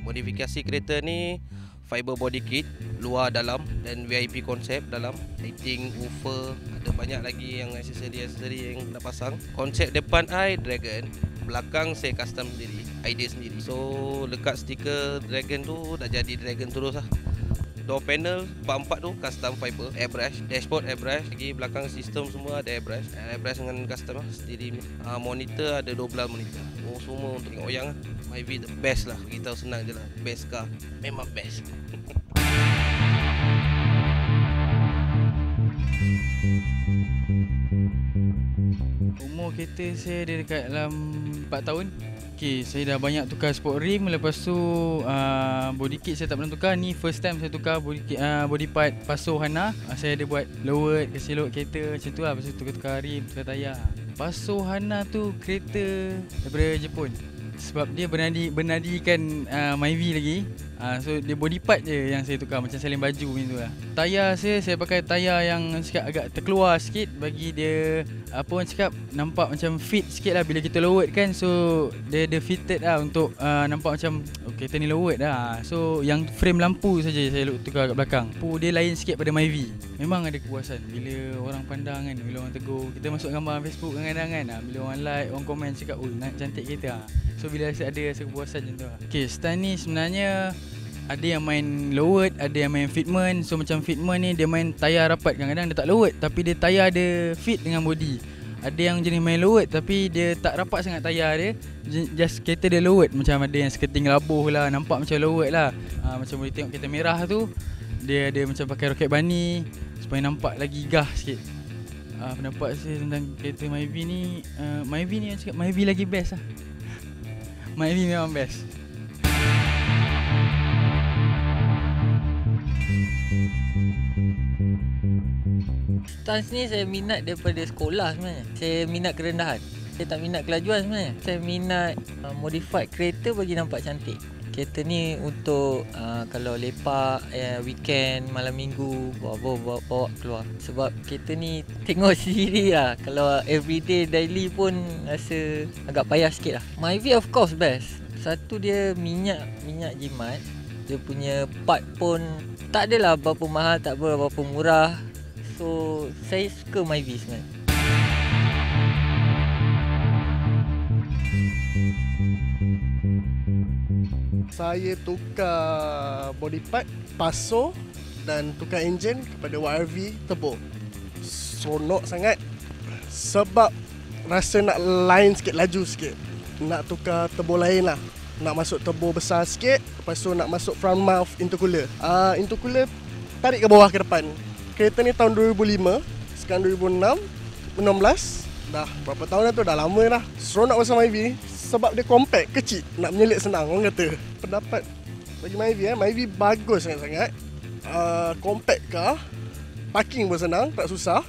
Modifikasi kereta ni fiber body kit, luar dalam, dan VIP konsep dalam, lighting, woofer, ada banyak lagi yang aksesori yang nak pasang. Konsep depan I Dragon, belakang saya custom sendiri, idea sendiri. So lekat stiker Dragon tu dah jadi Dragon terus lah. Door panel 4 tu custom fiber, airbrush, dashboard airbrush, lagi belakang sistem semua ada airbrush dengan custom lah sendiri. Monitor ada 12 monitor. Oh, semua untuk tengok wayang lah. Myvi the best lah, beritahu senang je lah, best car, memang best. Umur kereta saya dia dekat dalam 4 tahun. Okay, saya dah banyak tukar sport rim. Lepas tu body kit saya tak pernah tukar. Ni first time saya tukar body part Passo Hana. Saya ada buat lowered, kasi load kereta macam tu lah. Lepas tu tukar rim, tukar tayar. Passo Hana tu kereta daripada Jepun. Sebab dia bernadikan Myvi lagi. So dia body part je yang saya tukar, macam salin baju macam tu lah. Tayar saya pakai tayar yang cakap agak terkeluar sikit, bagi dia apa orang cakap nampak macam fit sikit lah bila kita lowered kan. So dia fitted lah untuk nampak macam kereta ni lowered lah. So yang frame lampu saja saya tukar kat belakang. Lampu dia lain sikit pada Myvi. Memang ada kepuasan bila orang pandang kan, bila orang tegur. Kita masuk gambar Facebook kadang-kadang kan, bila orang like, orang komen cakap, "Oh, cantik kereta." So bila ada rasa kepuasan macam tu lah. Okay, style ni sebenarnya ada yang main lowered, ada yang main fitment. So macam fitment ni dia main tayar rapat, kadang-kadang dia tak lowered tapi dia tayar dia fit dengan body. Ada yang jenis main lowered tapi dia tak rapat sangat tayar dia, just kereta dia lowered. Macam ada yang seketing labuh lah, nampak macam lowered lah. Macam boleh tengok kereta merah tu, dia ada macam pakai roket bunny supaya nampak lagi gah sikit. Pendapat saya tentang kereta Myvi ni, Myvi ni yang cakap Myvi lagi best lah. Myvi memang best. Stance ni saya minat daripada sekolah sebenarnya. Saya minat kerendahan. Saya tak minat kelajuan sebenarnya. Saya minat modified kereta bagi nampak cantik. Kereta ni untuk kalau lepak weekend, malam minggu, bawa keluar. Sebab kereta ni tengok sendiri lah, kalau everyday daily pun rasa agak payah sikit lah. Myvi of course best. Satu dia minyak jimat. Dia punya part pun tak adalah berapa mahal, tak berapa murah. So saya suka Myvi sebenarnya. Saya tukar body part Passo dan tukar enjin kepada YRV turbo. Seronok sangat sebab rasa nak lain sikit, laju sikit. Nak tukar turbo lain lah, nak masuk turbo besar sikit. Lepas tu nak masuk front mouth intercooler. Intercooler tarik ke bawah ke depan. Kereta ni tahun 2005, sekarang 2016. Dah berapa tahun dah tu, dah lama dah. Seronok pasal Myvi sebab dia compact, kecil, nak menyelit senang orang kata. Pendapat bagi Myvi, Myvi bagus sangat-sangat. Compact car, parking pun senang, tak susah.